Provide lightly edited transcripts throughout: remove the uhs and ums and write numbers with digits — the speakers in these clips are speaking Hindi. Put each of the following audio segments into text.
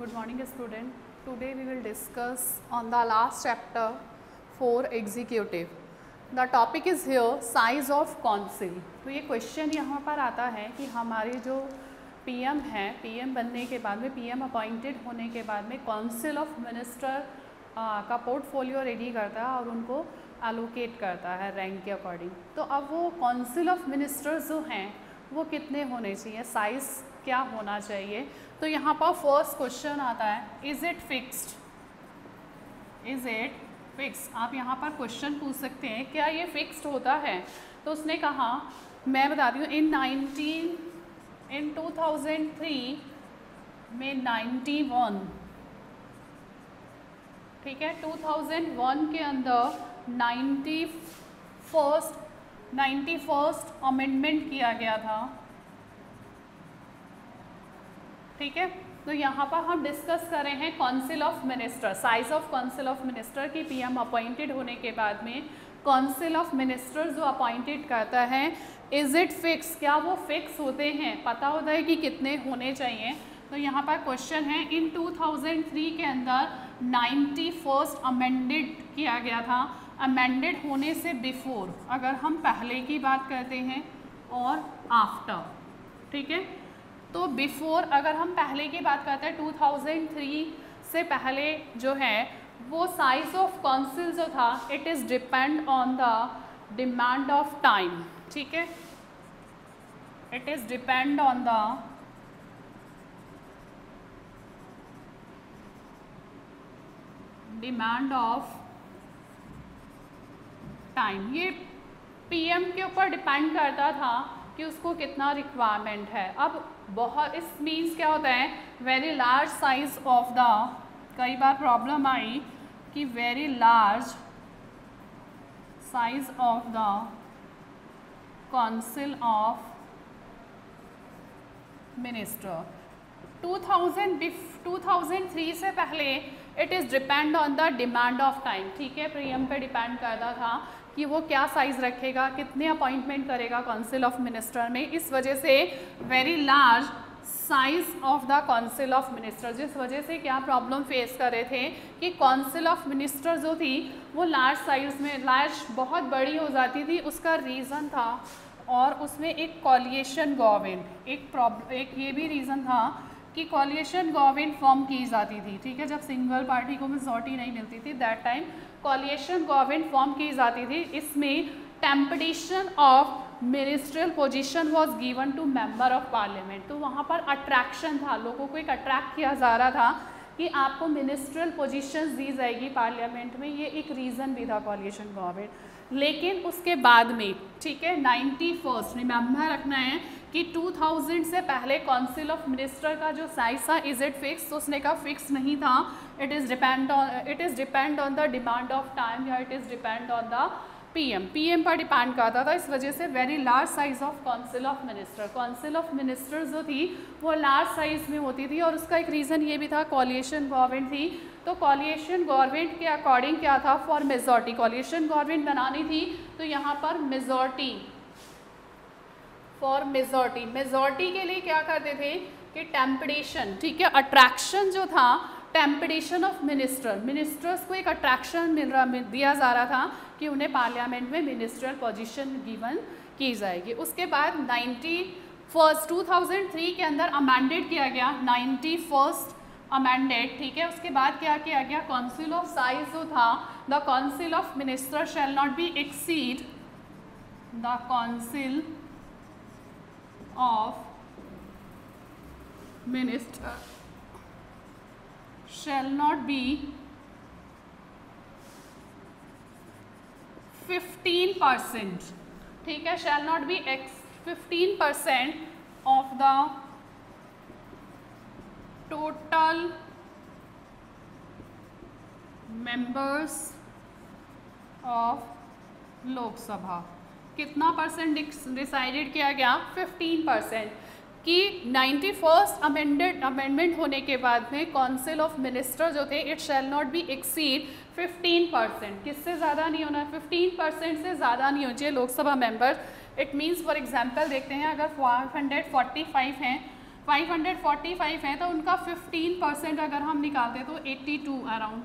Good morning student. Today we will discuss on the last chapter for executive. The topic is here size of council. तो ये क्वेश्चन यहाँ पर आता है कि हमारे जो पीएम है, पीएम बनने के बाद में, पीएम अपॉइंटेड होने के बाद में काउंसिल ऑफ मिनिस्टर का पोर्टफोलियो रेडी करता है और उनको एलोकेट करता है रैंक के अकॉर्डिंग. तो अब वो काउंसिल ऑफ मिनिस्टर्स जो हैं वो कितने होने चाहिए, साइज़ क्या होना चाहिए. तो यहाँ पर फर्स्ट क्वेश्चन आता है, is it fixed, is it fix. आप यहाँ पर क्वेश्चन पूछ सकते हैं क्या ये फिक्स्ड होता है. तो उसने कहा, मैं बताती हूँ, इन 2003 में 91, ठीक है, 2001 के अंदर 91st अमेंडमेंट किया गया था. ठीक है, तो यहाँ पर हम डिस्कस कर रहे हैं council of minister, size of council of minister की. पीएम अपॉइंटेड होने के बाद में काउंसिल ऑफ मिनिस्टर जो अपॉइंटेड करता है, इज़ इट फिक्स, क्या वो फिक्स होते हैं, पता होता है कि कितने होने चाहिए. तो यहाँ पर क्वेश्चन है, इन 2003 के अंदर 91st अमेंडेड किया गया था. अमेंडेड होने से बिफोर अगर हम पहले की बात करते हैं और आफ्टर, ठीक है, तो बिफोर अगर हम पहले की बात करते हैं 2003 से पहले जो है वो साइज ऑफ काउंसिल जो था, it is depend on the demand of time. ठीक है, it is depend on the demand of time. ये पीएम के ऊपर डिपेंड करता था कि उसको कितना रिक्वायरमेंट है. अब बहुत, इस मीन्स क्या होता है, very large size of the, कई बार प्रॉब्लम आई कि very large size of the council of minister. 2003 से पहले it is depend on the demand of time. ठीक है, पीएम पे डिपेंड करता था कि वो क्या साइज़ रखेगा, कितने अपॉइंटमेंट करेगा काउंसिल ऑफ मिनिस्टर में. इस वजह से very large size of the council of minister, जिस वजह से क्या प्रॉब्लम फेस कर रहे थे कि काउंसिल ऑफ मिनिस्टर जो थी वो लार्ज साइज में, लार्ज बहुत बड़ी हो जाती थी. उसका रीज़न था, और उसमें एक कॉलिएशन गवर्नमेंट, एक ये भी रीज़न था कि कॉलिएशन गवर्नमेंट फॉर्म की जाती थी. ठीक है, जब सिंगल पार्टी को मेजॉरिटी नहीं मिलती थी, that time coalition government form की जाती थी. इसमें temptation of ministerial position was given to member of parliament. तो वहाँ पर अट्रैक्शन था, लोगों को एक अट्रैक्ट किया जा रहा था कि आपको मिनिस्ट्रियल पोजीशंस दी जाएगी पार्लियामेंट में. ये एक रीज़न भी था कॉलिएशन गवर्नमेंट. लेकिन उसके बाद में, ठीक है, 91st, रिमेंबर रखना है कि 2000 से पहले काउंसिल ऑफ मिनिस्टर का जो साइज था, इज़ इट फिक्स, तो उसने कहा फिक्स नहीं था. It is depend on the demand of time, या it is depend on the PM पर डिपेंड करता था. इस वजह से very large size of council of minister, council of minister जो थी वो लार्ज साइज में होती थी. और उसका एक रीज़न ये भी था, कॉलिएशन गवर्नमेंट थी. तो कॉलिएशन गवर्नमेंट के अकॉर्डिंग क्या था, फॉर मेजॉरिटी, कॉलिएशन गवर्नमेंट बनानी थी. तो यहाँ पर मेजॉरिटी, फॉर मेजॉरिटी के लिए क्या करते थे कि टेम्पटेशन, ठीक है, अट्रैक्शन जो था, टेम्पटेशन ऑफ मिनिस्टर्स को एक अट्रैक्शन दिया जा रहा था कि उन्हें पार्लियामेंट में मिनिस्ट्रियल पोजीशन गिवन की जाएगी. उसके बाद 2003 के अंदर अमेंडेड किया गया, 91st अमेंडेड. ठीक है, उसके बाद क्या किया गया, काउंसिल ऑफ साइज जो था, the council of minister shall not be exceed, the council of minister shall not be 15%. ठीक है, shall not be 15% of the total members of Lok Sabha. कितना परसेंट डिसाइडेड किया गया, 15%. कि 91st अमेंडमेंट होने के बाद में काउंसिल ऑफ मिनिस्टर जो थे, it shall not be exceed 15%. किससे ज़्यादा नहीं होना, 15% से ज़्यादा नहीं होना चाहिए Lok Sabha member. It means for example देखते हैं, अगर 545 हैं 545 है तो उनका 15% अगर हम निकालते तो 82 अराउंड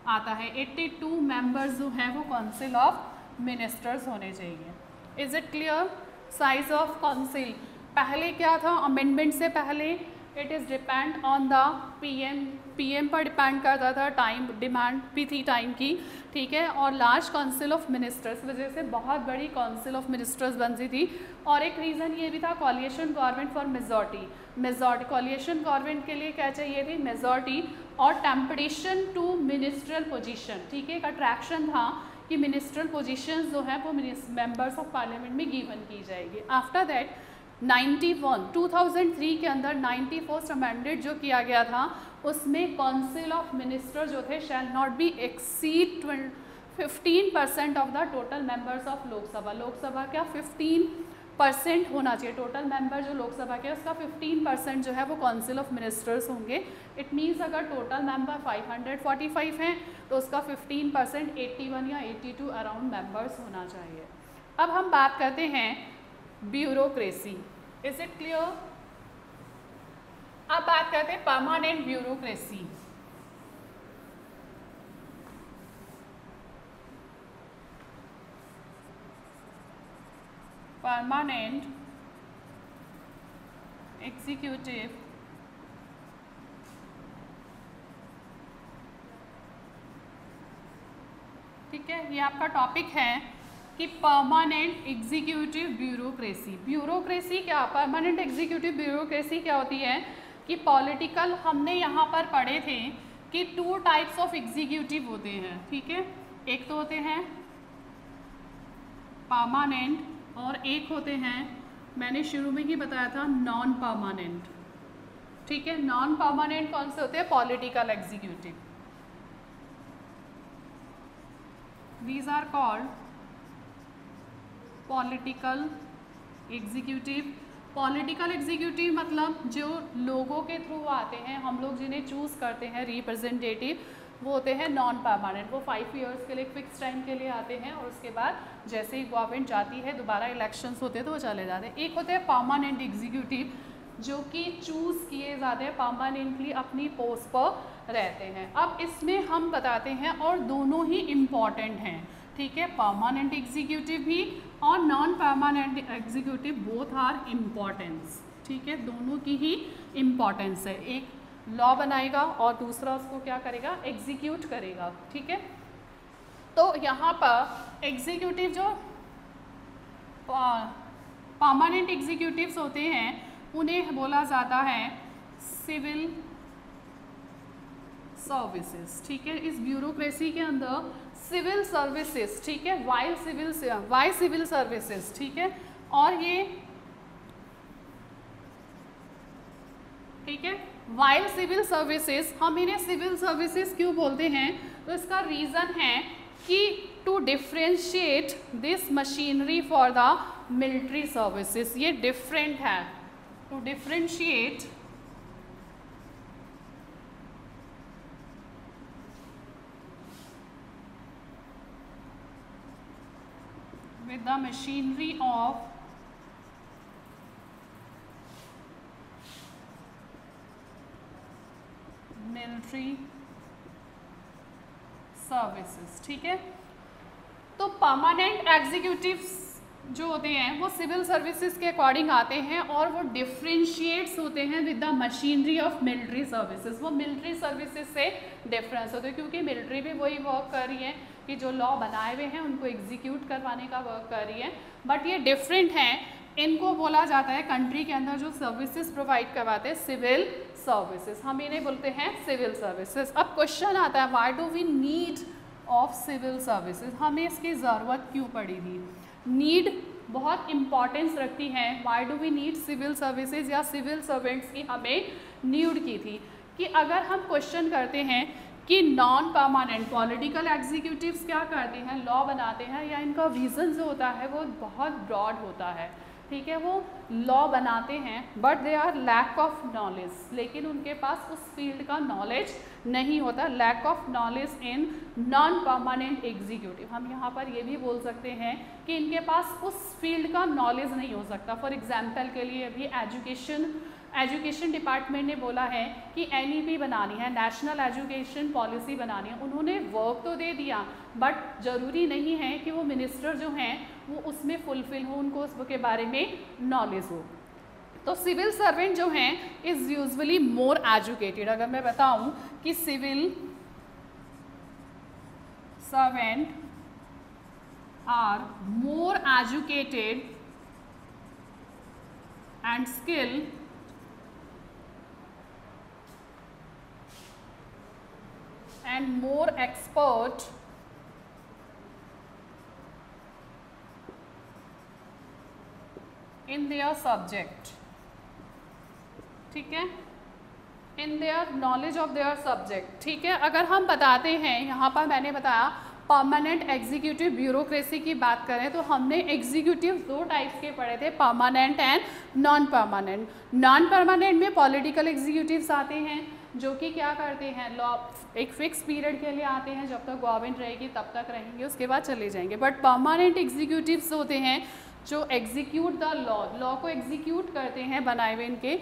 आता है। 82 मेंबर्स जो हैं वो काउंसिल ऑफ मिनिस्टर्स होने चाहिए। Is it clear? Size of council पहले क्या था, अमेंडमेंट से पहले it is depend on the PM पर डिपेंड करता था, टाइम डिमांड भी थी टाइम की, ठीक है। और लार्ज काउंसिल ऑफ मिनिस्टर्स वजह से बहुत बड़ी काउंसिल ऑफ मिनिस्टर्स बनती थी। और एक रीज़न ये भी था कॉलिएशन गवर्नमेंट फॉर मेजॉरिटी कॉलिएशन गवर्नमेंट के लिए क्या चाहिए थी, मेजॉरिटी और टेम्पटेशन टू मिनिस्ट्रियल पोजीशन, ठीक है। एक अट्रैक्शन था कि मिनिस्ट्रियल पोजीशंस जो है वो मेंबर्स ऑफ पार्लियामेंट में गिवन की जाएगी। आफ्टर दैट 2003 के अंदर 91st अमेंडेड जो किया गया था उसमें काउंसिल ऑफ मिनिस्टर जो थे shall not be exceed 15% of the total members of Lok Sabha. Lok Sabha क्या 15% होना चाहिए, टोटल मेंबर जो लोकसभा के उसका 15% जो है वो काउंसिल ऑफ मिनिस्टर्स होंगे। इट मीन्स अगर टोटल मेंबर 545 हैं तो उसका 15% 81 या 82 अराउंड मेंबर्स होना चाहिए। अब हम बात करते हैं ब्यूरोक्रेसी। Is it clear? अब बात करते हैं परमानेंट ब्यूरोक्रेसी। परमानेंट एग्जीक्यूटिव ठीक है, ये आपका टॉपिक है कि परमानेंट एग्जीक्यूटिव ब्यूरोक्रेसी। ब्यूरोक्रेसी क्या, परमानेंट एग्जीक्यूटिव ब्यूरोक्रेसी क्या होती है कि पॉलिटिकल, हमने यहाँ पर पढ़े थे कि 2 टाइप्स ऑफ एग्जीक्यूटिव होते हैं, ठीक है। एक तो होते हैं परमानेंट और एक होते हैं, मैंने शुरू में ही बताया था, नॉन परमानेंट, ठीक है। नॉन परमानेंट कौन से होते हैं? Political executive. These are called political executive. Political executive मतलब जो लोगों के थ्रू आते हैं, हम लोग जिन्हें चूज़ करते हैं रिप्रेजेंटेटिव, वो होते हैं नॉन परमानेंट। वो 5 ईयर्स के लिए फिक्स टाइम के लिए आते हैं और उसके बाद जैसे ही गवर्नमेंट जाती है दोबारा इलेक्शंस होते हैं तो वो चले जाते हैं। एक होते हैं परमानेंट एग्जीक्यूटिव जो कि चूज़ किए जाते हैं, परमानेंटली अपनी पोस्ट पर रहते हैं। अब इसमें हम बताते हैं और दोनों ही इम्पॉर्टेंट हैं, ठीक है। परमानेंट एग्जीक्यूटिव भी और non permanent executive both are importance, ठीक है। दोनों की ही इम्पॉर्टेंस है। एक लॉ बनाएगा और दूसरा उसको क्या करेगा, एग्जीक्यूट करेगा, ठीक है। तो यहाँ पर एग्जीक्यूटिव जो परमानेंट एग्जीक्यूटिव्स होते हैं उन्हें बोला जाता है सिविल सर्विसेज, ठीक है। इस ब्यूरोक्रेसी के अंदर सिविल सर्विसेज, ठीक है, वाई सिविल सर्विसेज, ठीक है। और ये ठीक है, वाइल सिविल सर्विसेज, हम इन्हें सिविल सर्विसेज क्यों बोलते हैं? तो इसका रीज़न है कि to differentiate this machinery for the military services. ये डिफरेंट है, to differentiate with the machinery of military services, ठीक है। तो परमानेंट एग्जीक्यूटिव्स जो होते हैं वो सिविल सर्विसेज के अकॉर्डिंग आते हैं और वो डिफ्रेंशिएट्स होते हैं with the machinery of military services. वो मिलिट्री सर्विसेज से डिफरेंस होते हैं क्योंकि मिलिट्री भी वही वर्क कर रही है कि जो लॉ बनाए हुए हैं उनको एग्जीक्यूट करवाने का वर्क कर रही है, बट ये डिफरेंट हैं। इनको बोला जाता है कंट्री के अंदर जो सर्विसेज प्रोवाइड करवाते हैं सिविल सर्विसेज, हम इन्हें बोलते हैं सिविल सर्विसेज। अब क्वेश्चन आता है why do we need of civil services, हमें इसकी ज़रूरत क्यों पड़ी थी? नीड बहुत इम्पॉर्टेंस रखती है, why do we need civil services या सिविल सर्वेंट्स की हमें नीड की थी कि अगर हम क्वेश्चन करते हैं कि नॉन परमानेंट पॉलिटिकल एग्जीक्यूटिव्स क्या करते हैं, लॉ बनाते हैं, या इनका विज़न जो होता है वो बहुत ब्रॉड होता है, ठीक है। वो लॉ बनाते हैं but they are lack of knowledge, लेकिन उनके पास उस फील्ड का नॉलेज नहीं होता, lack of knowledge in non permanent executive. हम यहाँ पर ये भी बोल सकते हैं कि इनके पास उस फील्ड का नॉलेज नहीं हो सकता। फॉर एग्जाम्पल के लिए अभी एजुकेशन डिपार्टमेंट ने बोला है कि NEP बनानी है, नेशनल एजुकेशन पॉलिसी बनानी है। उन्होंने वर्क तो दे दिया बट ज़रूरी नहीं है कि वो मिनिस्टर जो हैं वो उसमें फुलफिल हो, उनको उसके बारे में नॉलेज हो। तो सिविल सर्वेंट जो हैं इज़ यूजुअली मोर एजुकेटेड। अगर मैं बताऊं कि civil servant are more educated and skilled and more expert in their subject, ठीक है, in their knowledge of their subject, ठीक है। अगर हम बताते हैं, यहाँ पर मैंने बताया परमानेंट एग्जीक्यूटिव ब्यूरोक्रेसी की बात करें तो हमने एग्जीक्यूटिव 2 टाइप्स के पढ़े थे, permanent and non permanent. Non permanent में पॉलिटिकल एग्जीक्यूटिव्स आते हैं जो कि क्या करते हैं, लॉ एक फिक्स पीरियड के लिए आते हैं, जब तक गवर्नमेंट रहेगी तब तक रहेंगे, उसके बाद चले जाएंगे। बट परमानेंट एग्जीक्यूटिव्स होते हैं जो एग्जीक्यूट द लॉ को एग्जीक्यूट करते हैं बनाए हुए इनके,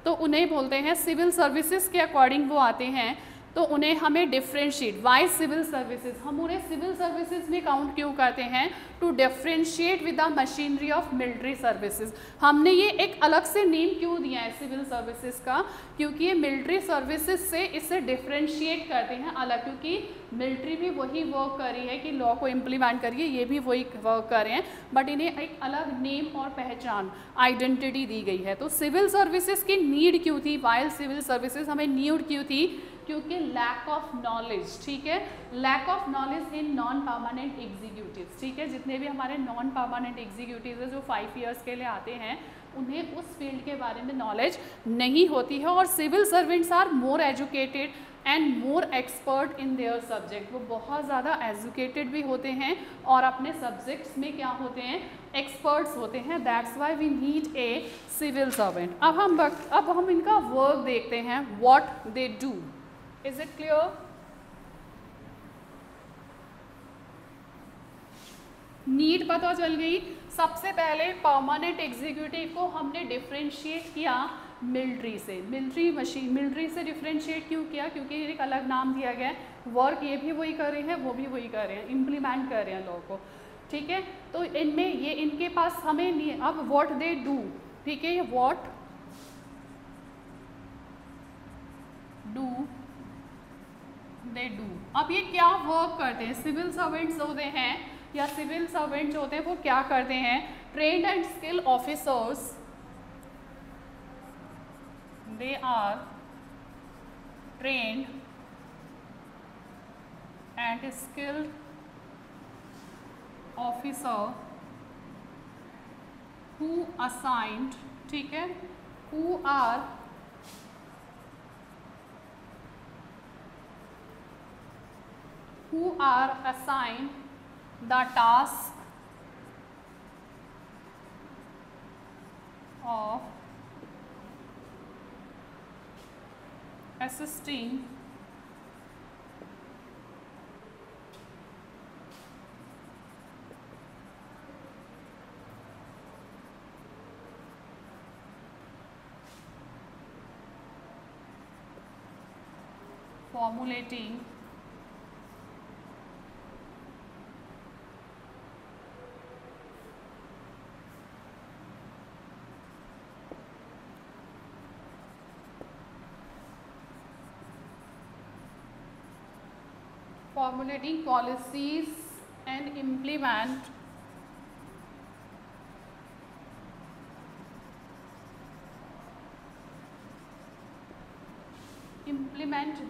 तो उन्हें बोलते हैं सिविल सर्विसेज के अकॉर्डिंग वो आते हैं। तो उन्हें हमें डिफ्रेंशिएट, वाई सिविल सर्विसेज, हम उन्हें सिविल सर्विसेज में काउंट क्यों करते हैं, to differentiate with the machinery of military services. हमने ये एक अलग से नेम क्यों दिया है सिविल सर्विसेज का, क्योंकि ये मिलिट्री सर्विसेज से इसे डिफ्रेंशिएट करते हैं अलग, क्योंकि मिलिट्री भी वही वर्क कर रही है कि लॉ को इम्प्लीमेंट करिए, ये भी वही वर्क कर रहे हैं, बट इन्हें एक अलग नेम और पहचान, आइडेंटिटी दी गई है। तो सिविल सर्विसेज की नीड क्यों थी, वाइल सिविल सर्विसेज हमें नीड क्यों थी, क्योंकि लैक ऑफ नॉलेज, ठीक है, lack of knowledge in non permanent executives, ठीक है। जितने भी हमारे नॉन परमानेंट एग्जीक्यूटिव्स हैं जो 5 ईयर्स के लिए आते हैं, उन्हें उस फील्ड के बारे में नॉलेज नहीं होती है। और civil servants are more educated and more expert in their subject, वो बहुत ज़्यादा एजुकेटेड भी होते हैं और अपने सब्जेक्ट्स में क्या होते हैं, एक्सपर्ट्स होते हैं। That's why we need a civil servant. अब हम इनका वर्क देखते हैं, what they do. Is it clear? Need पता चल गई। सबसे पहले परमानेंट एग्जीक्यूटिव को हमने डिफ्रेंशिएट किया मिलिट्री से, मिलिट्री से डिफ्रेंशिएट क्यों किया, क्योंकि एक अलग नाम दिया गया है, वर्क ये भी वही कर रहे हैं, वो भी वही कर रहे हैं, इम्प्लीमेंट कर रहे हैं लॉ को, ठीक है। तो इनमें ये इनके पास हमें नहीं, अब व्हाट दे डू, ठीक है, ये व्हाट डू दे डू। अब ये क्या वर्क करते हैं, सिविल सर्वेंट्स होते हैं या सिविल सर्वेंट जो होते हैं वो क्या करते हैं, trained and skill officers, they are trained and skilled officer who assigned, ठीक है, who are assigned the task of assisting formulating policies and implement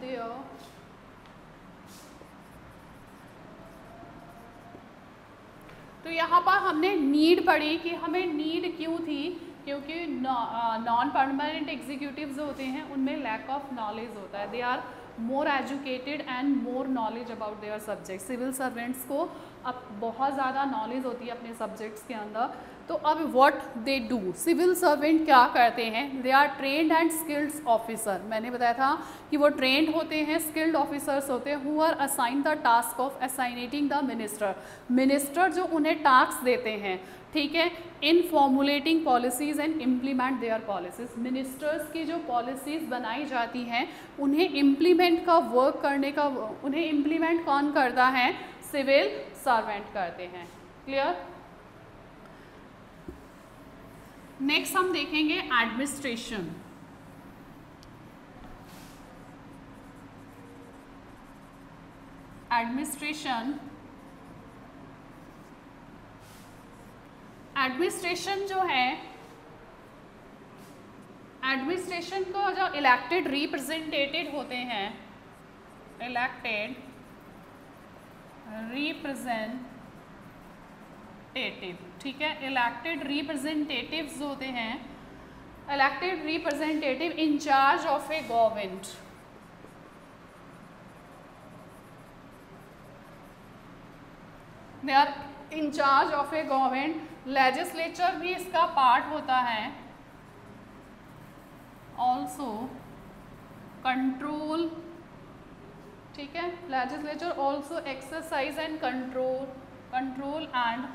their तो यहाँ पर हमने नीड पढ़ी कि हमें नीड क्यों थी, क्योंकि नॉन परमानेंट एग्जीक्यूटिव्स होते हैं उनमें लैक ऑफ नॉलेज होता है, they are more educated and more knowledge about their subject. Civil servants को अब बहुत ज़्यादा नॉलेज होती है अपने सब्जेक्ट्स के अंदर। तो अब what they do, civil servant क्या करते हैं, they are trained and skilled officer. मैंने बताया था कि वो ट्रेंड होते हैं, स्किल्ड ऑफिसर्स होते हैं, who are assign the task of assisting the minister, minister जो उन्हें टास्क देते हैं, ठीक है, in formulating policies and implement their policies. Ministers की जो पॉलिसीज़ बनाई जाती हैं उन्हें इम्प्लीमेंट का वर्क करने का, उन्हें इम्प्लीमेंट कौन करता है, सिविल सर्वेंट करते हैं। क्लियर। नेक्स्ट हम देखेंगे एडमिनिस्ट्रेशन। एडमिनिस्ट्रेशन, एडमिनिस्ट्रेशन जो है, एडमिनिस्ट्रेशन को जो इलेक्टेड रिप्रेजेंटेटिव होते हैं, इलेक्टेड रिप्रेजेंटेटिव, ठीक है, इलेक्टेड रिप्रेजेंटेटिव्स होते हैं, elected representative in charge of a government, they are in charge of a government. Legislature भी इसका पार्ट होता है, ऑल्सो कंट्रोल, ठीक है, legislature also exercise and control and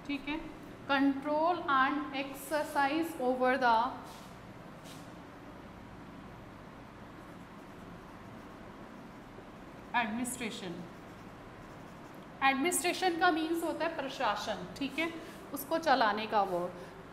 ठीक है, control and exercise over the administration. Administration का मीन्स होता है प्रशासन, ठीक है, उसको चलाने का वर्क।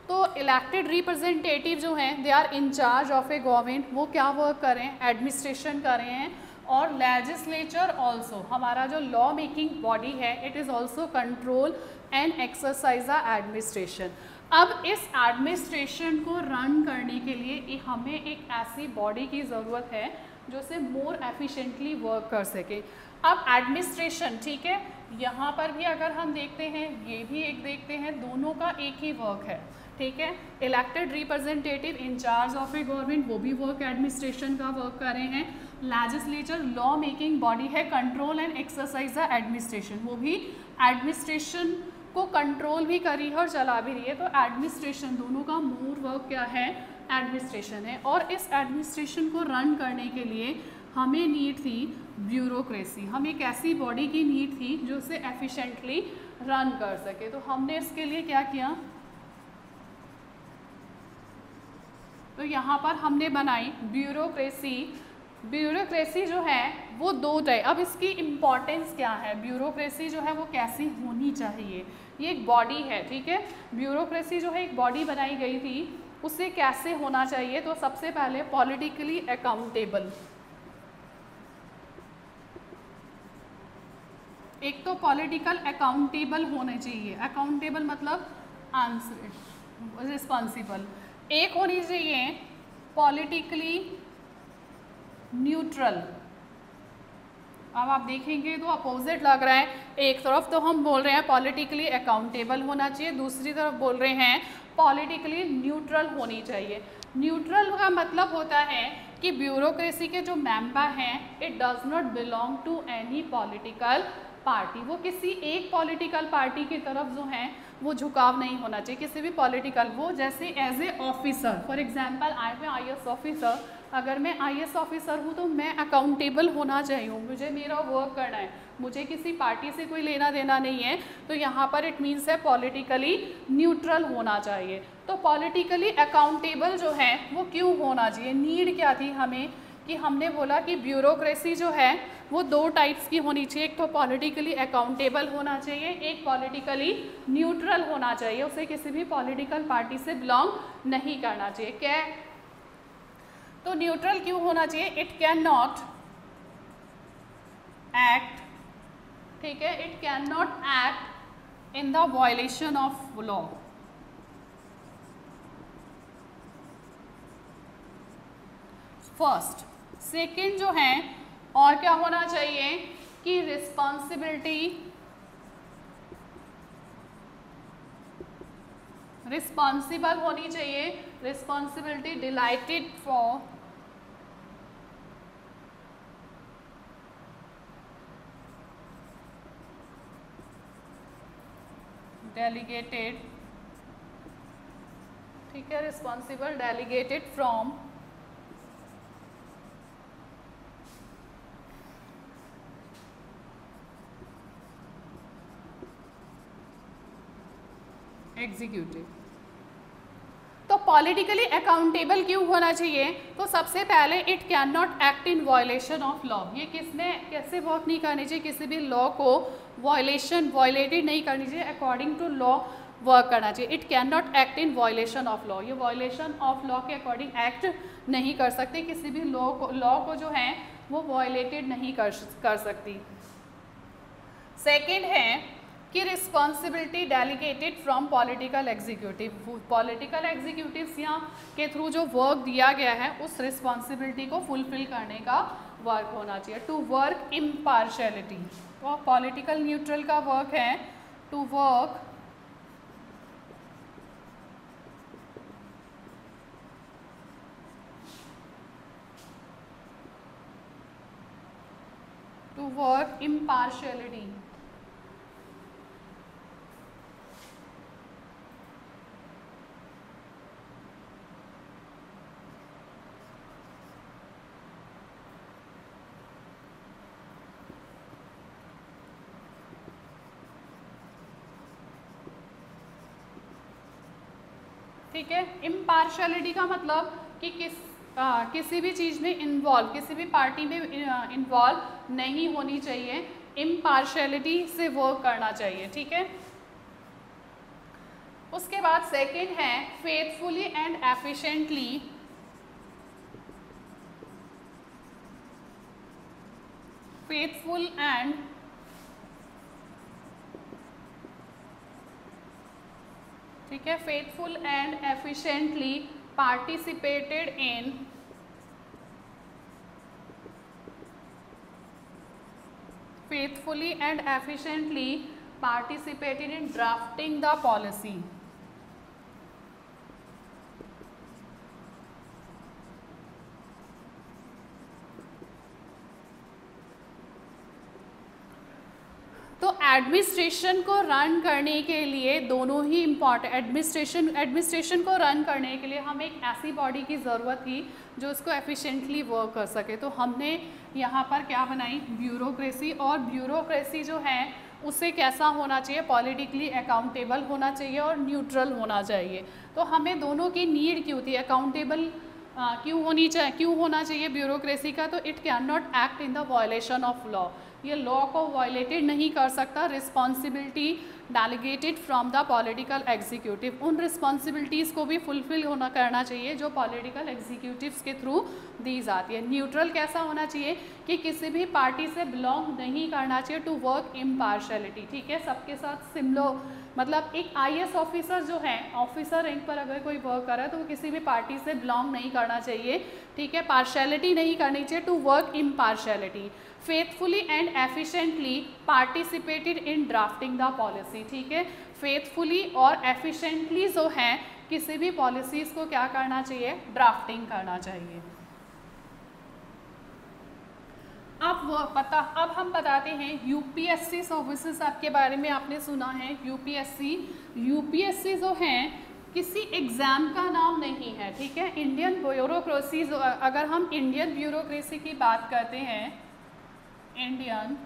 तो इलेक्टेड रिप्रेजेंटेटिव जो हैं, they are in charge of a government, वो क्या वर्क करें, एडमिनिस्ट्रेशन करें हैं। और लेजिस्लेचर ऑल्सो, हमारा जो लॉ मेकिंग बॉडी है, it is also control and exercise the administration. अब इस एडमिनिस्ट्रेशन को रन करने के लिए हमें एक ऐसी बॉडी की ज़रूरत है जो से मोर एफिशिएंटली वर्क कर सके। अब एडमिनिस्ट्रेशन, ठीक है, यहाँ पर भी अगर हम देखते हैं, ये भी एक देखते हैं, दोनों का एक ही वर्क है, ठीक है। Elected representative in charge of a government, वो भी वर्क एडमिनिस्ट्रेशन का वर्क कर रहे हैं। लेजिस्लेचर लॉ मेकिंग बॉडी है, control and exercise the administration, वो भी एडमिनिस्ट्रेशन को कंट्रोल भी कर रही है और चला भी रही है। तो एडमिनिस्ट्रेशन, दोनों का मोर वर्क क्या है, एडमिनिस्ट्रेशन है। और इस एडमिनिस्ट्रेशन को रन करने के लिए हमें नीड थी ब्यूरोक्रेसी, हमें एक ऐसी बॉडी की नीड थी जो उसे एफिशिएंटली रन कर सके। तो हमने इसके लिए क्या किया, तो यहाँ पर हमने बनाई ब्यूरोक्रेसी। ब्यूरोक्रेसी जो है वो दो टाइप, अब इसकी इम्पॉर्टेंस क्या है, ब्यूरोक्रेसी जो है वो कैसी होनी चाहिए, ये एक बॉडी है, ठीक है। ब्यूरोक्रेसी जो है एक बॉडी बनाई गई थी, उसे कैसे होना चाहिए, तो सबसे पहले पॉलिटिकली अकाउंटेबल। एक तो पॉलिटिकल अकाउंटेबल होने चाहिए, अकाउंटेबल मतलब आंसर रिस्पॉन्सिबल। एक होनी चाहिए पॉलिटिकली न्यूट्रल। अब आप देखेंगे तो अपोजिट लग रहा है, एक तरफ तो हम बोल रहे हैं पॉलिटिकली अकाउंटेबल होना चाहिए, दूसरी तरफ बोल रहे हैं पॉलिटिकली न्यूट्रल होनी चाहिए। न्यूट्रल का मतलब होता है कि ब्यूरोक्रेसी के जो मेंबर हैं, it does not belong to any political party, वो किसी एक पॉलिटिकल पार्टी की तरफ जो हैं वो झुकाव नहीं होना चाहिए, किसी भी पॉलिटिकल, वो जैसे as a officer, for example I am IAS officer, अगर मैं IAS ऑफिसर हूँ तो मैं अकाउंटेबल होना चाहिए, मुझे मेरा वर्क करना है, मुझे किसी पार्टी से कोई लेना देना नहीं है। तो यहाँ पर इट मीन्स है पॉलिटिकली न्यूट्रल होना चाहिए। तो पॉलिटिकली अकाउंटेबल जो है वो क्यों होना चाहिए, नीड क्या थी हमें, कि हमने बोला कि ब्यूरोक्रेसी जो है वो दो टाइप्स की होनी चाहिए, एक तो पॉलिटिकली अकाउंटेबल होना चाहिए, एक पॉलिटिकली न्यूट्रल होना चाहिए, उसे किसी भी पॉलिटिकल पार्टी से बिलोंग नहीं करना चाहिए। क्या, तो न्यूट्रल क्यों होना चाहिए, इट कैन नॉट एक्ट, ठीक है, it can not act in the violation of law. First, second जो है, और क्या होना चाहिए कि रिस्पॉन्सिबल होनी चाहिए, रिस्पॉन्सिबिलिटी डिलाइटेड फॉर डेलीगेटेड, ठीक है, रिस्पॉन्सिबल डेलीगेटेड फ्रॉम एग्जीक्यूटिव। तो पॉलिटिकली अकाउंटेबल क्यों होना चाहिए? तो सबसे पहले it can not act in violation of law. ये किसने कैसे वर्क नहीं करनी चाहिए? किसी भी लॉ को वायलेटेड नहीं करनी चाहिए, अकॉर्डिंग टू लॉ वर्क करना चाहिए। It can not act in violation of law, ये वायलेशन ऑफ लॉ के अकॉर्डिंग एक्ट नहीं कर सकते, किसी भी लॉ को जो है वो वायलेटेड नहीं कर सकती। सेकेंड है कि responsibility delegated from political executive. Political executives यहाँ के थ्रू जो वर्क दिया गया है उस रिस्पॉन्सिबिलिटी को फुलफिल करने का वर्क होना चाहिए। टू वर्क इम्पार्शियलिटी, वो पॉलिटिकल न्यूट्रल का वर्क है टू वर्क इम्पार्शियलिटी। ठीक है, इम्पार्शियलिटी का मतलब कि किसी भी चीज़ में इन्वॉल्व, किसी भी पार्टी में इन्वॉल्व नहीं होनी चाहिए, इम्पार्शियलिटी से वर्क करना चाहिए। ठीक है, उसके बाद सेकंड है फेथफुली एंड एफिशिएंटली ठीक है, faithful and efficiently participated in drafting the policy। तो एडमिनिस्ट्रेशन को रन करने के लिए दोनों ही इम्पॉर्टेंट, एडमिनिस्ट्रेशन को रन करने के लिए हमें एक ऐसी बॉडी की ज़रूरत थी जो उसको एफिशिएंटली वर्क कर सके। तो हमने यहाँ पर क्या बनाई? ब्यूरोक्रेसी। और ब्यूरोक्रेसी जो है उसे कैसा होना चाहिए? पॉलिटिकली अकाउंटेबल होना चाहिए और न्यूट्रल होना चाहिए। तो हमें दोनों की नीड क्यों थी? अकाउंटेबल क्यों होना चाहिए ब्यूरोक्रेसी का? तो it can not act in the violation of law, ये लॉ को वायलेटेड नहीं कर सकता। Responsibility delegated from the political executive, उन रिस्पॉन्सिबिलिटीज़ को भी फुलफिल करना चाहिए जो पॉलिटिकल एग्जीक्यूटिव्स के थ्रू दी जाती है। न्यूट्रल कैसा होना चाहिए? कि किसी भी पार्टी से बिलोंग नहीं करना चाहिए। टू वर्क इम्पार्शियलिटी, ठीक है, सबके साथ मतलब एक IAS ऑफिसर जो है, ऑफिसर रैंक पर अगर कोई वर्क कर रहा है तो वो किसी भी पार्टी से बिलोंग नहीं करना चाहिए। ठीक है, पार्शियलिटी नहीं करनी चाहिए। To work impartiality, faithfully and efficiently participated in drafting the policy. ठीक है, फेथफुली और एफिशिएंटली जो है किसी भी पॉलिसीज़ को क्या करना चाहिए? ड्राफ्टिंग करना चाहिए। अब हम बताते हैं UPSC सर्विसेज आपके बारे में आपने सुना है। यूपीएससी जो है किसी एग्ज़ाम का नाम नहीं है। ठीक है, इंडियन ब्यूरोक्रेसी, अगर हम इंडियन ब्यूरोक्रेसी की बात करते हैं, इंडियन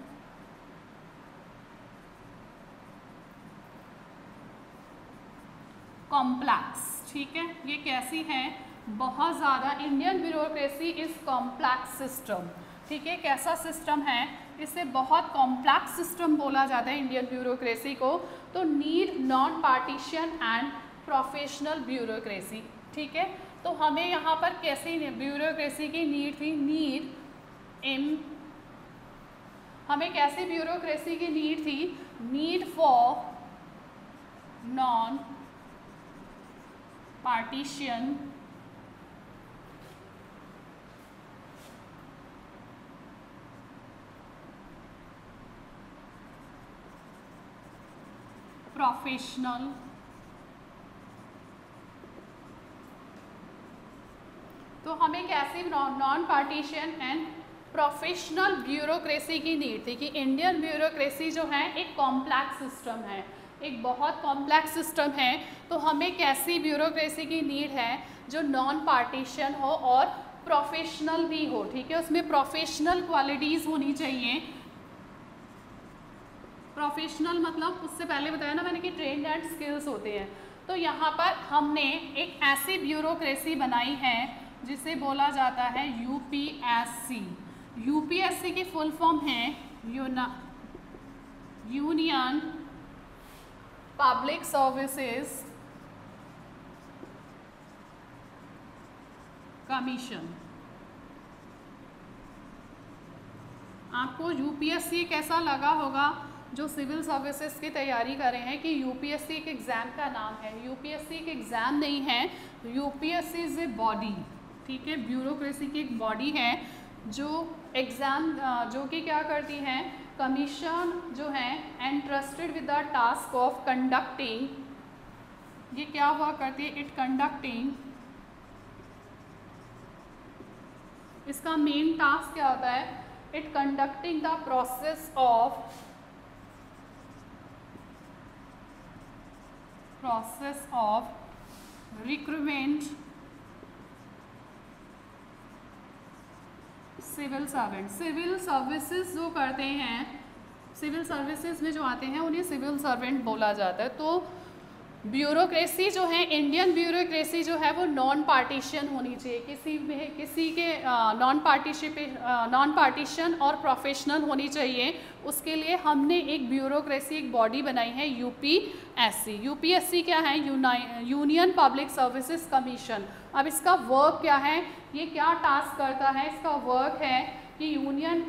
कॉम्प्लेक्स, ठीक है, ये कैसी है? बहुत ज़्यादा। Indian bureaucracy is complex system. ठीक है, कैसा सिस्टम है? इसे बहुत कॉम्प्लेक्स सिस्टम बोला जाता है इंडियन ब्यूरोक्रेसी को। तो need non partition and professional bureaucracy. ठीक है, तो हमें यहाँ पर कैसी ब्यूरोक्रेसी की नीड थी? हमें कैसी ब्यूरोक्रेसी की नीड थी? Need for non partition professional तो हमें कैसी non partition and professional bureaucracy की नीड थी कि इंडियन ब्यूरोक्रेसी जो है एक कॉम्प्लेक्स सिस्टम है। एक बहुत कॉम्प्लेक्स सिस्टम है, तो हमें कैसी ब्यूरोक्रेसी की नीड है जो नॉन पार्टीशन हो और प्रोफेशनल भी हो, ठीक है, उसमें प्रोफेशनल क्वालिटीज़ होनी चाहिए। प्रोफेशनल मतलब उससे पहले बताया ना मैंने कि ट्रेंड एंड स्किल्स होते हैं। तो यहाँ पर हमने एक ऐसी ब्यूरोक्रेसी बनाई है जिसे बोला जाता है यूपीएससी। यूपीएससी की फुल फॉर्म है यूनियन पब्लिक सर्विसेज कमीशन। आपको यूपीएससी कैसा लगा होगा जो सिविल सर्विसेज की तैयारी कर रहे हैं कि यूपीएससी एक एग्ज़ाम का नाम है। यूपीएससी एक एग्ज़ाम नहीं है, यूपीएससी इज़ ए बॉडी, ठीक है, ब्यूरोक्रेसी की एक बॉडी है जो एग्ज़ाम जो कि क्या करती है, कमीशन जो है entrusted with the task of conducting, ये क्या हुआ करती है, इट कंडक्टिंग, इसका मेन टास्क क्या होता है, it conducting the process of recruitment civil servant. Civil services जो करते हैं, सिविल सर्विसेज में जो आते हैं उन्हें सिविल सर्वेंट बोला जाता है। तो ब्यूरोक्रेसी जो है, इंडियन ब्यूरोक्रेसी जो है वो नॉन पार्टीशन होनी चाहिए, किसी के नॉन पार्टीशन और प्रोफेशनल होनी चाहिए। उसके लिए हमने एक ब्यूरोक्रेसी, एक बॉडी बनाई है यूपीएससी। यूपीएससी क्या है, यूनियन पब्लिक सर्विसेज कमीशन। अब इसका वर्क क्या है, ये क्या टास्क करता है, इसका वर्क है कि यूनियन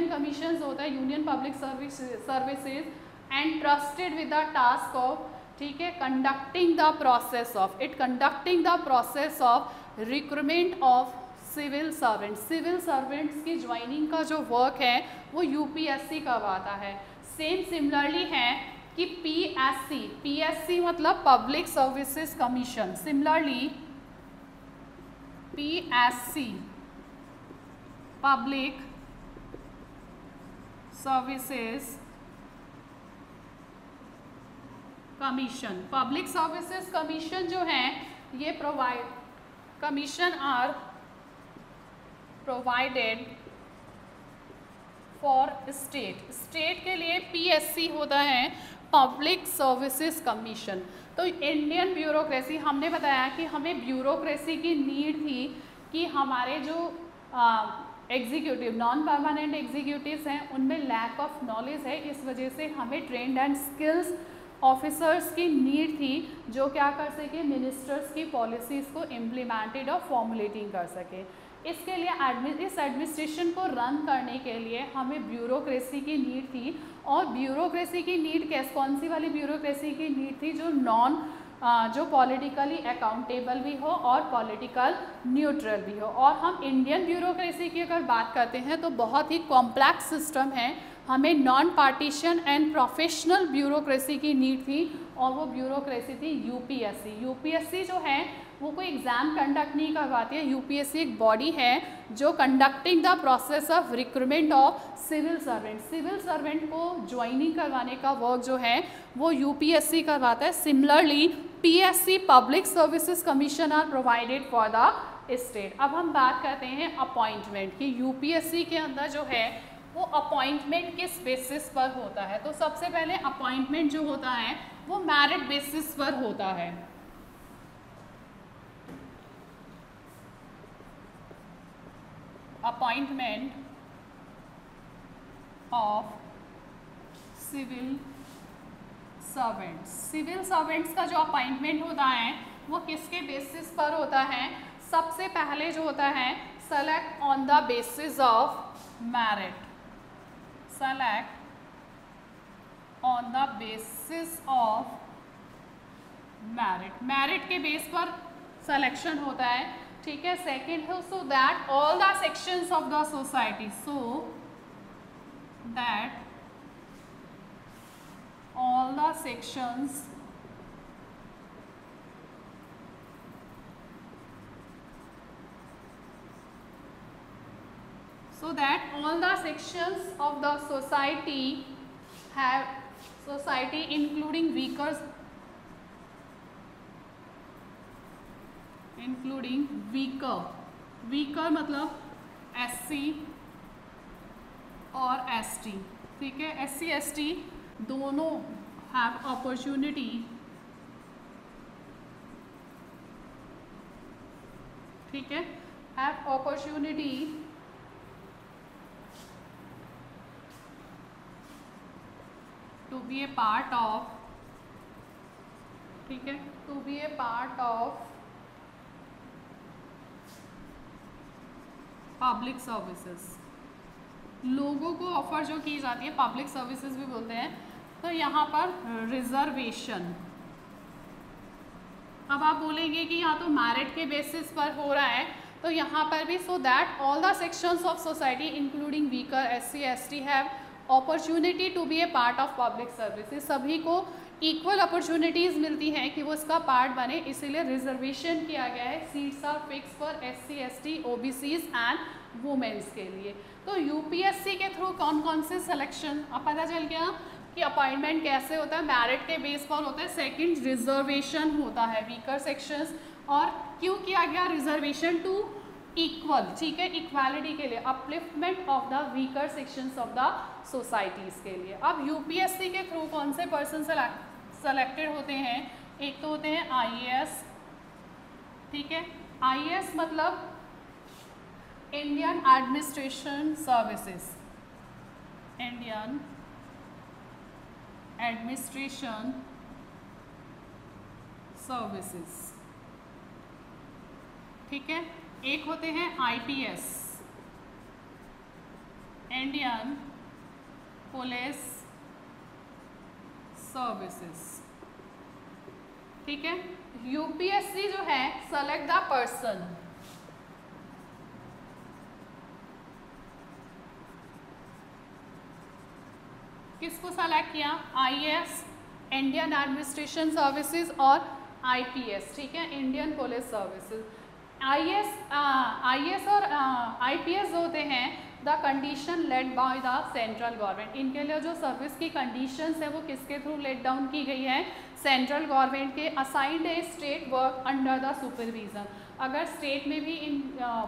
कमीशन होता है, union public services and trusted with the task of, ठीक है, conducting the process of recruitment of civil servant. Civil servants की ज्वाइनिंग का जो वर्क है वो यूपीएससी करवाता है। सिमिलरली है कि पीएससी मतलब public services commission. Similarly PSC public services commission. Public services commission जो है ये commission are provided for state के लिए पीएससी होता है, पब्लिक सर्विसेज कमीशन। तो इंडियन ब्यूरोक्रेसी, हमने बताया कि हमें ब्यूरोक्रेसी की नीड थी कि हमारे जो एग्जीक्यूटिव नॉन परमानेंट एग्जीक्यूटिव्स हैं उनमें लैक ऑफ नॉलेज है, इस वजह से हमें ट्रेंड एंड स्किल्स ऑफिसर्स की नीड थी जो क्या कर सके, मिनिस्टर्स की पॉलिसीज़ को इम्प्लीमेंटेड और फॉर्मुलेटिंग कर सके। इसके लिए इस एडमिनिस्ट्रेशन को रन करने के लिए हमें ब्यूरोक्रेसी की नीड थी। और ब्यूरोक्रेसी की नीड कौन सी वाली ब्यूरोक्रेसी की नीड थी, जो पॉलिटिकली अकाउंटेबल भी हो और पॉलिटिकल न्यूट्रल भी हो। और हम इंडियन ब्यूरोक्रेसी की अगर बात करते हैं तो बहुत ही कॉम्प्लेक्स सिस्टम है, हमें non partition and professional bureaucracy की नीड थी और वो ब्यूरोक्रेसी थी यूपीएससी। यूपीएससी जो है वो कोई एग्ज़ाम कंडक्ट नहीं करवाती है, यूपीएससी एक बॉडी है जो conducting the process of recruitment of civil servant. Civil servant को ज्वाइनिंग करवाने का वर्क जो है वो यूपीएससी करवाता है। Similarly PSC public services commission are provided for the state. अब हम बात करते हैं अपॉइंटमेंट की। यूपीएससी के अंदर जो है वो अपॉइंटमेंट किस बेसिस पर होता है, तो सबसे पहले अपॉइंटमेंट जो होता है वो मेरिट बेसिस पर होता है। Appointment of civil servants. Civil servants का जो अपॉइंटमेंट होता है वो किसके बेसिस पर होता है, सबसे पहले जो होता है select on the basis of merit. Select on the basis of merit. Merit के बेस पर सिलेक्शन होता है, ठीक है। सेकेंड है सो that all the sections of the society, so that all the sections of the society have society including weaker मतलब SC और ST, ठीक है, SC ST दोनों have opportunity, ठीक है, have opportunity to be a part of, ठीक है, to be a part of public services. लोगों को ऑफर जो की जाती है पब्लिक सर्विसेज भी बोलते हैं। तो यहाँ पर रिजर्वेशन, अब आप बोलेंगे कि यहाँ तो मेरिट के बेसिस पर हो रहा है, तो यहाँ पर भी so that all the sections of society including weaker SC ST have opportunity to be a part of public services. सभी को इक्वल अपॉर्चुनिटीज़ मिलती हैं कि वो इसका पार्ट बने, इसीलिए रिजर्वेशन किया गया है। Seats are fix for SC ST OBCs and womens के लिए। तो UPSC के थ्रू कौन कौन से सिलेक्शन, अब पता चल गया कि अपॉइंटमेंट कैसे होता है, मेरिट के बेस पर होता है। सेकंड रिजर्वेशन होता है वीकर सेक्शंस, और क्यों किया गया रिजर्वेशन टू इक्वल, ठीक है, इक्वालिटी के लिए, upliftment of the weaker sections of the societies के लिए। अब UPSC के थ्रू कौन से पर्सन सेलेक्टेड होते हैं, एक तो होते हैं IAS, ठीक है, IAS मतलब Indian administration services, Indian administration services, ठीक है। एक होते हैं IPS, इंडियन पुलिस सर्विसेज, ठीक है। UPSC जो है सेलेक्ट द पर्सन, किसको सेलेक्ट किया, IAS इंडियन एडमिनिस्ट्रेशन सर्विसेज और IPS, ठीक है, इंडियन पुलिस सर्विसेज। IAS और IPS होते हैं the condition led by the central government. इनके लिए जो सर्विस की कंडीशंस है वो किसके थ्रू लेट डाउन की गई है, सेंट्रल गवर्नमेंट के। Assigned A state work under the supervision, अगर स्टेट में भी इन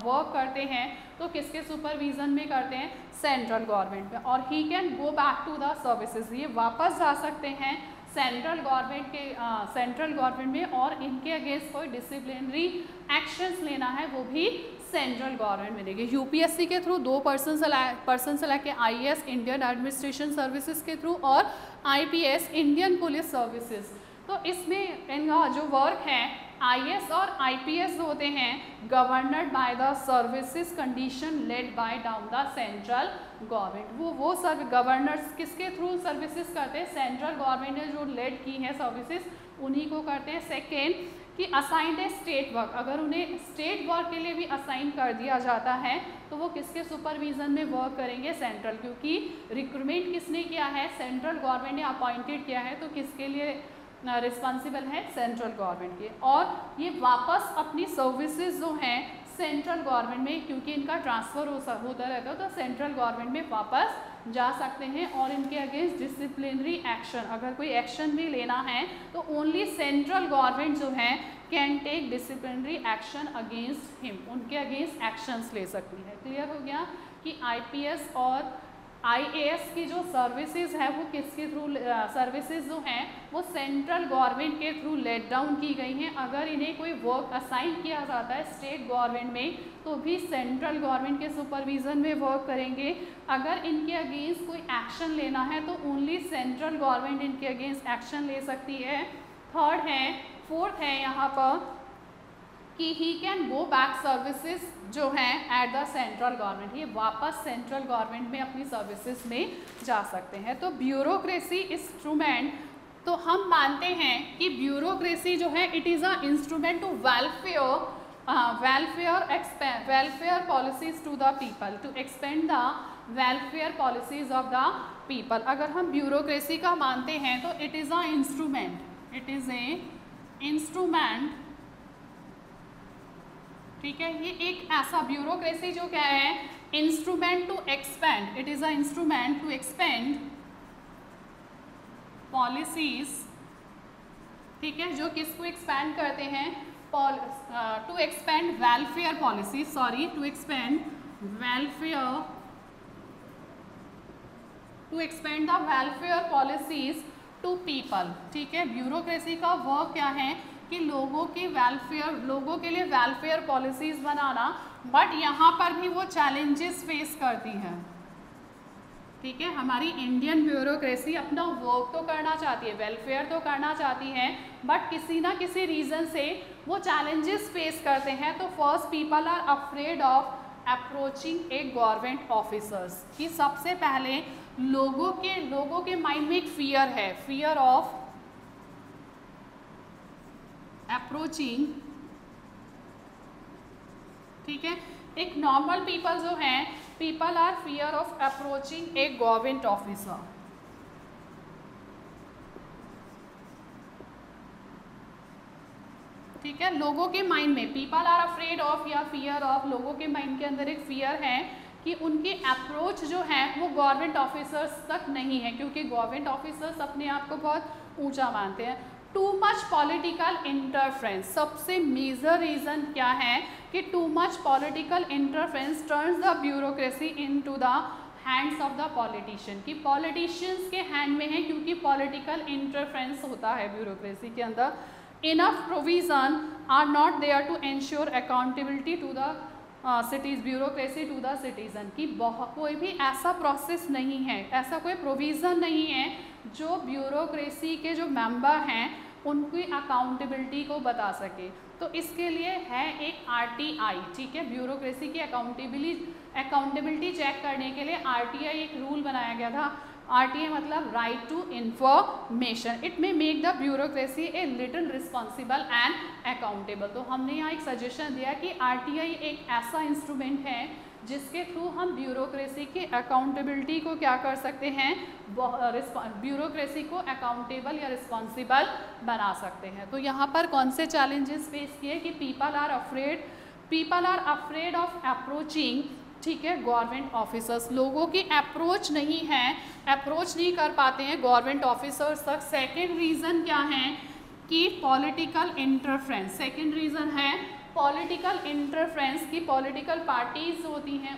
वर्क करते हैं तो किसके सुपरविजन में करते हैं, सेंट्रल गवर्नमेंट में। और he can go back to the services, ये वापस जा सकते हैं सेंट्रल गवर्नमेंट में, और इनके अगेंस्ट कोई डिसिप्लिनरी एक्शंस लेना है वो भी सेंट्रल गवर्नमेंट मिलेगी। UPSC के थ्रू दो पर्सन सेलेक्ट के, IAS इंडियन एडमिनिस्ट्रेशन सर्विसेज के थ्रू और IPS इंडियन पुलिस सर्विसेज। तो इसमें इनका जो वर्क है IAS और IPS होते हैं governed by the services condition led by down the central government. वो गवर्नर्स किसके थ्रू सर्विसेज करते हैं, सेंट्रल गवर्नमेंट ने जो लेड की है सर्विसेज उन्हीं को करते हैं। सेकेंड कि असाइंड है स्टेट वर्क, अगर उन्हें स्टेट वर्क के लिए भी असाइन कर दिया जाता है तो वो किसके सुपरविजन में वर्क करेंगे, सेंट्रल, क्योंकि रिक्रूटमेंट किसने किया है, सेंट्रल गवर्नमेंट ने अपॉइंटेड किया है, तो किसके लिए रिस्पॉन्सिबल है, सेंट्रल गवर्नमेंट के। और ये वापस अपनी सर्विसेज जो हैं सेंट्रल गवर्नमेंट में, क्योंकि इनका ट्रांसफ़र होता रहता है, तो सेंट्रल गवर्नमेंट में वापस जा सकते हैं। और इनके अगेंस्ट डिसिप्लिनरी एक्शन, अगर कोई एक्शन भी लेना है तो ओनली सेंट्रल गवर्नमेंट जो है can take disciplinary action against him, उनके अगेंस्ट एक्शंस ले सकती है। क्लियर हो गया कि IPS और IAS की जो सर्विसेज है वो किसके थ्रू, सर्विसेज जो हैं वो सेंट्रल गवर्नमेंट के थ्रू लेट डाउन की गई हैं। अगर इन्हें कोई वर्क असाइन किया जाता है स्टेट गवर्नमेंट में तो भी सेंट्रल गवर्नमेंट के सुपरविजन में वर्क करेंगे। अगर इनके अगेंस्ट कोई एक्शन लेना है तो ओनली सेंट्रल गवर्नमेंट इनके अगेंस्ट एक्शन ले सकती है। फोर्थ है यहाँ पर कि ही कैन गो बैक सर्विसेज जो हैं एट द सेंट्रल गवर्नमेंट, ये वापस सेंट्रल गवर्नमेंट में अपनी सर्विसेज में जा सकते हैं। तो ब्यूरोक्रेसी इंस्ट्रूमेंट, तो हम मानते हैं कि ब्यूरोक्रेसी जो है it is a instrument to welfare policies to the people, to expand the welfare policies of the people. अगर हम ब्यूरोक्रेसी का मानते हैं तो it is a instrument, it is a instrument, ठीक है। ये एक ऐसा ब्यूरोक्रेसी जो क्या है, instrument to expand, it is a instrument to expand policies, ठीक है, जो किसको एक्सपेंड करते हैं, to expand welfare policy, sorry, to expand welfare, to expand the welfare policies to people, ठीक है। ब्यूरोक्रेसी का वर्क क्या है कि लोगों की वेलफेयर, लोगों के लिए वेलफेयर पॉलिसीज बनाना, बट यहाँ पर भी वो चैलेंजेस फेस करती है, ठीक है। हमारी इंडियन ब्यूरोक्रेसी अपना वर्क तो करना चाहती है, वेलफेयर तो करना चाहती है, बट किसी ना किसी रीज़न से वो चैलेंजेस फेस करते हैं। तो first people are afraid of approaching a government officers, कि सबसे पहले लोगों के माइंड में एक फियर है, फियर ऑफ अप्रोचिंग, ठीक है। एक नॉर्मल पीपल जो हैं, people are fear of approaching a government officer, ठीक है। लोगों के माइंड में पीपल आर अफ्रेड ऑफ या फियर ऑफ, लोगों के माइंड के अंदर एक फियर है कि उनकी अप्रोच जो है वो गवर्नमेंट ऑफिसर्स तक नहीं है, क्योंकि गवर्नमेंट ऑफिसर्स अपने आप को बहुत ऊंचा मानते हैं। टू मच पॉलिटिकल इंटरफेरेंस, सबसे मेजर रीज़न क्या है कि too much political interference turns the bureaucracy into the hands of the politician, कि पॉलिटिशियंस के हैंड में है, क्योंकि पॉलिटिकल इंटरफेरेंस होता है ब्यूरोक्रेसी के अंदर। Enough provision are not there to ensure accountability to the cities, bureaucracy to the citizen, की कोई भी ऐसा प्रोसेस नहीं है, ऐसा कोई प्रोविज़न नहीं है जो ब्यूरोक्रेसी के जो मेंबर हैं उनकी अकाउंटेबिलिटी को बता सके। तो इसके लिए है एक RTI, ठीक है, ब्यूरोक्रेसी की अकाउंटेबिलिटी चेक करने के लिए RTI एक रूल बनाया गया था। RTI मतलब right to information, it may make the bureaucracy a little responsible and accountable. तो हमने यहाँ एक सजेशन दिया कि RTI एक ऐसा इंस्ट्रूमेंट है जिसके थ्रू हम ब्यूरोक्रेसी की अकाउंटेबिलिटी को क्या कर सकते हैं, ब्यूरोक्रेसी को अकाउंटेबल या रिस्पॉन्सिबल बना सकते हैं। तो यहाँ पर कौन से चैलेंजेस फेस किए कि people are afraid of approaching, ठीक है, गवर्नमेंट ऑफिसर्स, लोगों की अप्रोच नहीं कर पाते हैं गवर्नमेंट ऑफिसर्स तक। सेकेंड रीज़न क्या है कि पॉलिटिकल इंटरफेरेंस, सेकेंड रीज़न है पॉलिटिकल इंटरफेरेंस, की पॉलिटिकल पार्टीज होती हैं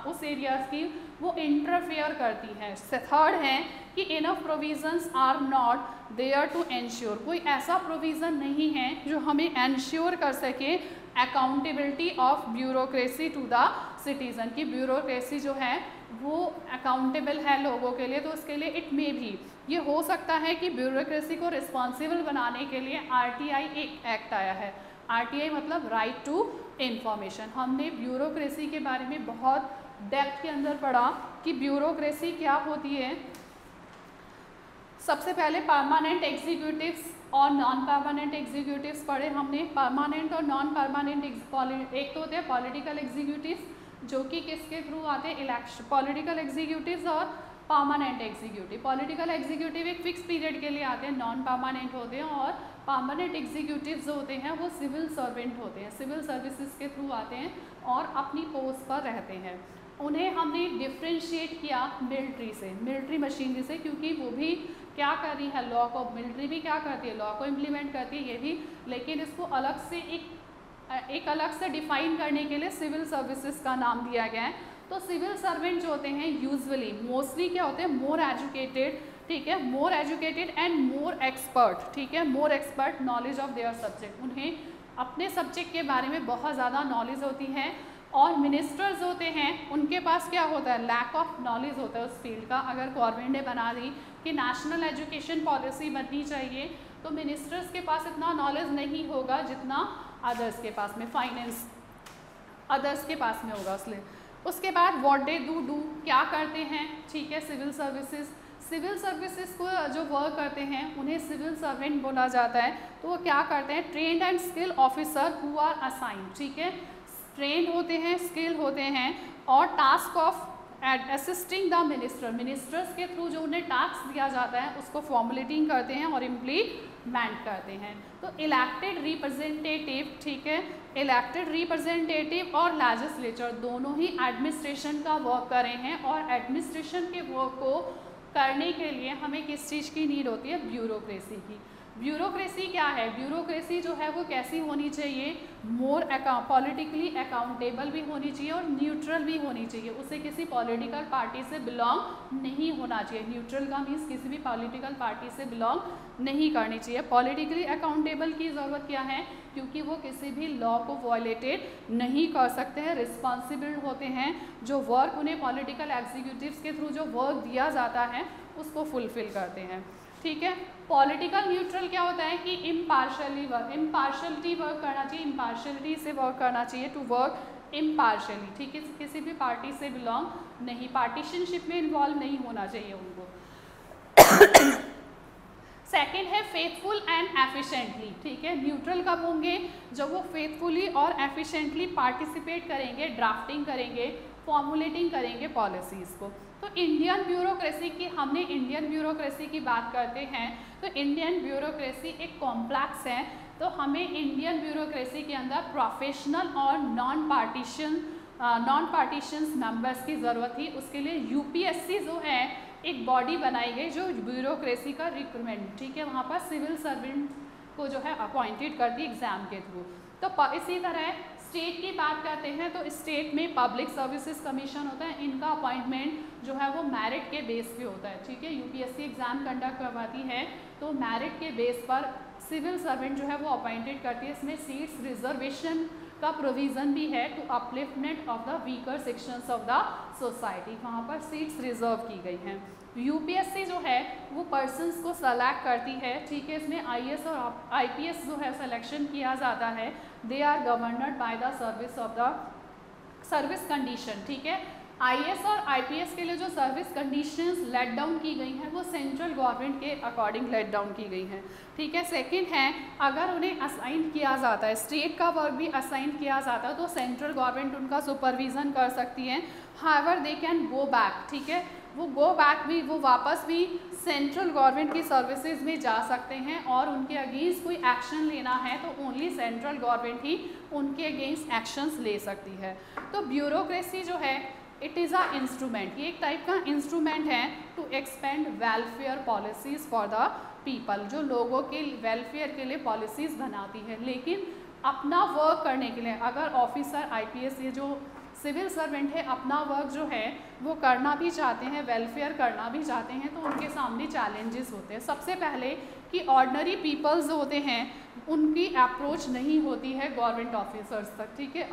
उस एरियाज की, वो इंटरफेयर करती हैं। थर्ड है कि enough provisions are not there to ensure, कोई ऐसा प्रोविज़न नहीं है जो हमें एंश्योर कर सके accountability of bureaucracy to the citizen, की ब्यूरोक्रेसी जो है वो अकाउंटेबल है लोगों के लिए। तो उसके लिए इट मे भी ये हो सकता है कि ब्यूरोक्रेसी को रिस्पॉन्सिबल बनाने के लिए RTI एक एक्ट आया है। RTI मतलब राइट टू इंफॉर्मेशन। हमने ब्यूरोक्रेसी के बारे में बहुत डेप्थ के अंदर पढ़ा कि ब्यूरोक्रेसी क्या होती है। सबसे पहले परमानेंट एग्जीक्यूटिव्स और नॉन परमानेंट एग्जीक्यूटिव्स पढ़े हमने। परमानेंट और नॉन परमानेंट एक तो होते हैं पॉलिटिकल एग्जीक्यूटिव्स जो कि किसके थ्रू आते हैं, इलेक्शन, पॉलिटिकल एग्जीक्यूटिव्स और परमानेंट एग्जीक्यूटिव। पॉलिटिकल एग्जीक्यूटिव एक फिक्स पीरियड के लिए आते हैं, नॉन परमानेंट होते हैं, और परमानेंट एग्जीक्यूटिव जो होते हैं वो सिविल सर्वेंट होते हैं, सिविल सर्विसेज के थ्रू आते हैं और अपनी पोस्ट पर रहते हैं। उन्हें हमने डिफ्रेंशिएट किया मिलिट्री से, मिलिट्री मशीनरी से, क्योंकि वो भी क्या कर रही है, लॉ को, मिलिट्री भी क्या करती है, लॉ को इम्प्लीमेंट करती है ये भी, लेकिन इसको अलग से एक अलग से डिफाइन करने के लिए सिविल सर्विसेज का नाम दिया गया है। तो सिविल सर्वेंट जो होते हैं यूजुअली मोस्टली क्या होते हैं, मोर एजुकेटेड, ठीक है, more educated and more expert, ठीक है, more expert knowledge of their subject, उन्हें अपने सब्जेक्ट के बारे में बहुत ज़्यादा नॉलेज होती है। और मिनिस्टर्स होते हैं उनके पास क्या होता है, लैक ऑफ नॉलेज होता है उस फील्ड का। अगर गवर्नमेंट ने बना दी कि नेशनल एजुकेशन पॉलिसी बननी चाहिए तो मिनिस्टर्स के पास इतना नॉलेज नहीं होगा जितना अदर्स के पास में, फाइनेंस अदर्स के पास में होगा इसलिए। उसके बाद व्हाट दे डू क्या करते हैं, ठीक है, सिविल सर्विसेज को जो वर्क करते हैं उन्हें सिविल सर्वेंट बोला जाता है। तो वो क्या करते हैं, trained and skill officer who are assigned, ठीक है, ट्रेंड होते हैं, स्किल होते हैं, और task of assisting the ministers के थ्रू जो उन्हें टास्क दिया जाता है उसको फॉर्मुलेटिंग करते हैं और इम्प्लीमेंट करते हैं। तो इलेक्टेड रिप्रेजेंटेटिव, ठीक है, इलेक्टेड रिप्रेजेंटेटिव और लेजिस्लेचर दोनों ही एडमिनिस्ट्रेशन का वर्क कर रहे हैं और एडमिनिस्ट्रेशन के वर्क को करने के लिए हमें किस चीज़ की नीड होती है? ब्यूरोक्रेसी की। ब्यूरोक्रेसी क्या है? ब्यूरोक्रेसी जो है वो कैसी होनी चाहिए? मोर पॉलिटिकली अकाउंटेबल भी होनी चाहिए और न्यूट्रल भी होनी चाहिए। उसे किसी पॉलिटिकल पार्टी से बिलोंग नहीं होना चाहिए। न्यूट्रल का मीन्स किसी भी पॉलिटिकल पार्टी से बिलोंग नहीं करनी चाहिए। पॉलिटिकली अकाउंटेबल की ज़रूरत क्या है? क्योंकि वो किसी भी लॉ को वॉयलेटेड नहीं कर सकते हैं, रिस्पॉन्सिबल होते हैं। जो वर्क उन्हें पॉलिटिकल एग्जीक्यूटिव्स के थ्रू जो वर्क दिया जाता है उसको फुलफिल करते हैं, ठीक है। पॉलिटिकल न्यूट्रल क्या होता है कि इम्पार्शली वर्क, इम्पार्शलिटी वर्क करना चाहिए, इम्पार्शलिटी से वर्क करना चाहिए, टू वर्क इम्पार्शली, ठीक है। किसी भी पार्टी से बिलोंग नहीं, पार्टीशनशिप में इन्वॉल्व नहीं होना चाहिए उनको। सेकेंड है फेथफुल एंड एफिशिएंटली, ठीक है। न्यूट्रल कब होंगे? जब वो फेथफुली और एफिशिएंटली पार्टिसिपेट करेंगे, ड्राफ्टिंग करेंगे, फॉर्मुलेटिंग करेंगे पॉलिसीज़ को। तो इंडियन ब्यूरोक्रेसी की, हमने इंडियन ब्यूरोक्रेसी की बात करते हैं तो इंडियन ब्यूरोक्रेसी एक कॉम्प्लेक्स है। तो हमें इंडियन ब्यूरोक्रेसी के अंदर प्रोफेशनल और नॉन पार्टीशंस मेंबर्स की ज़रूरत थी। उसके लिए यूपीएससी जो है एक बॉडी बनाई गई जो ब्यूरोक्रेसी का रिक्रूटमेंट, ठीक है, वहाँ पर सिविल सर्वेंट को जो है अपॉइंटेड कर दी एग्जाम के थ्रू। तो इसी तरह स्टेट की बात करते हैं तो स्टेट में पब्लिक सर्विसेज कमीशन होता है, इनका अपॉइंटमेंट जो है वो मेरिट के बेस पे होता है, ठीक है। यूपीएससी एग्जाम कंडक्ट करवाती है तो मेरिट के बेस पर सिविल सर्वेंट जो है वो अपॉइंटेड करती है। इसमें सीट्स रिजर्वेशन का प्रोविज़न भी है to upliftment of the weaker sections of the society, वहाँ पर सीट्स रिजर्व की गई हैं। यूपीएससी जो है वो पर्सन्स को सेलेक्ट करती है, ठीक है। इसमें आईएएस और आईपीएस जो है सिलेक्शन किया जाता है। They are governed by the service condition, ठीक है। आईएएस और आईपीएस के लिए जो सर्विस कंडीशंस लेट डाउन की गई हैं वो सेंट्रल गवर्नमेंट के अकॉर्डिंग लेट डाउन की गई हैं, ठीक है। सेकंड है, अगर उन्हें असाइन किया जाता है, स्टेट का वर्क भी असाइन किया जाता है तो सेंट्रल गवर्नमेंट उनका सुपरविजन कर सकती है। However they can go back, ठीक है, वो गो बैक भी, वो वापस भी सेंट्रल गवर्नमेंट की सर्विसेज में जा सकते हैं और उनके अगेंस्ट कोई एक्शन लेना है तो ओनली सेंट्रल गवर्नमेंट ही उनके अगेंस्ट एक्शंस ले सकती है। तो ब्यूरोक्रेसी जो है इट इज़ अ इंस्ट्रूमेंट, ये एक टाइप का इंस्ट्रूमेंट है to expand welfare policies for the people, जो लोगों के वेलफेयर के लिए पॉलिसीज़ बनाती है। लेकिन अपना वर्क करने के लिए अगर ऑफिसर आईपीएस ये जो सिविल सर्वेंट है अपना वर्क जो है वो करना भी चाहते हैं, वेलफेयर करना भी चाहते हैं, तो उनके सामने चैलेंजेस होते हैं। सबसे पहले कि ऑर्डिनरी पीपल्स जो होते हैं उनकी अप्रोच नहीं होती है गवर्नमेंट ऑफिसर्स तक, ठीक है।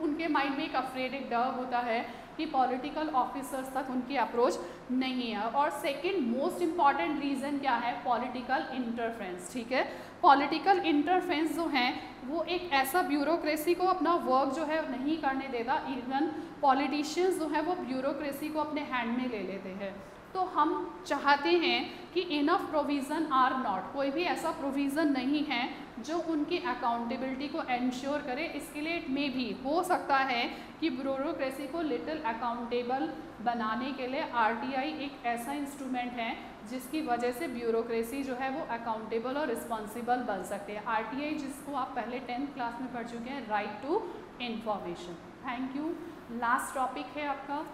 उनके माइंड में एक अफ्रेड, एक डर होता है कि पॉलिटिकल ऑफिसर्स तक उनकी अप्रोच नहीं है। और सेकंड मोस्ट इम्पॉर्टेंट रीज़न क्या है? पॉलिटिकल इंटरफेरेंस, ठीक है। पॉलिटिकल इंटरफेरेंस जो है वो एक ऐसा ब्यूरोक्रेसी को अपना वर्क जो है नहीं करने देता। इवन पॉलिटिशियंस जो है वो ब्यूरोक्रेसी को अपने हैंड में ले लेते हैं। तो हम चाहते हैं कि इनफ प्रोविज़न आर नॉट, कोई भी ऐसा प्रोविज़न नहीं है जो उनकी अकाउंटेबिलिटी को इंश्योर करे। इसके लिए इट में भी हो सकता है कि ब्यूरोक्रेसी को लिटिल अकाउंटेबल बनाने के लिए आरटीआई एक ऐसा इंस्ट्रूमेंट है जिसकी वजह से ब्यूरोक्रेसी जो है वो अकाउंटेबल और रिस्पॉन्सिबल बन सकते हैं। आरटीआई जिसको आप पहले 10th क्लास में पढ़ चुके हैं, right to information. Thank you. Last topic है आपका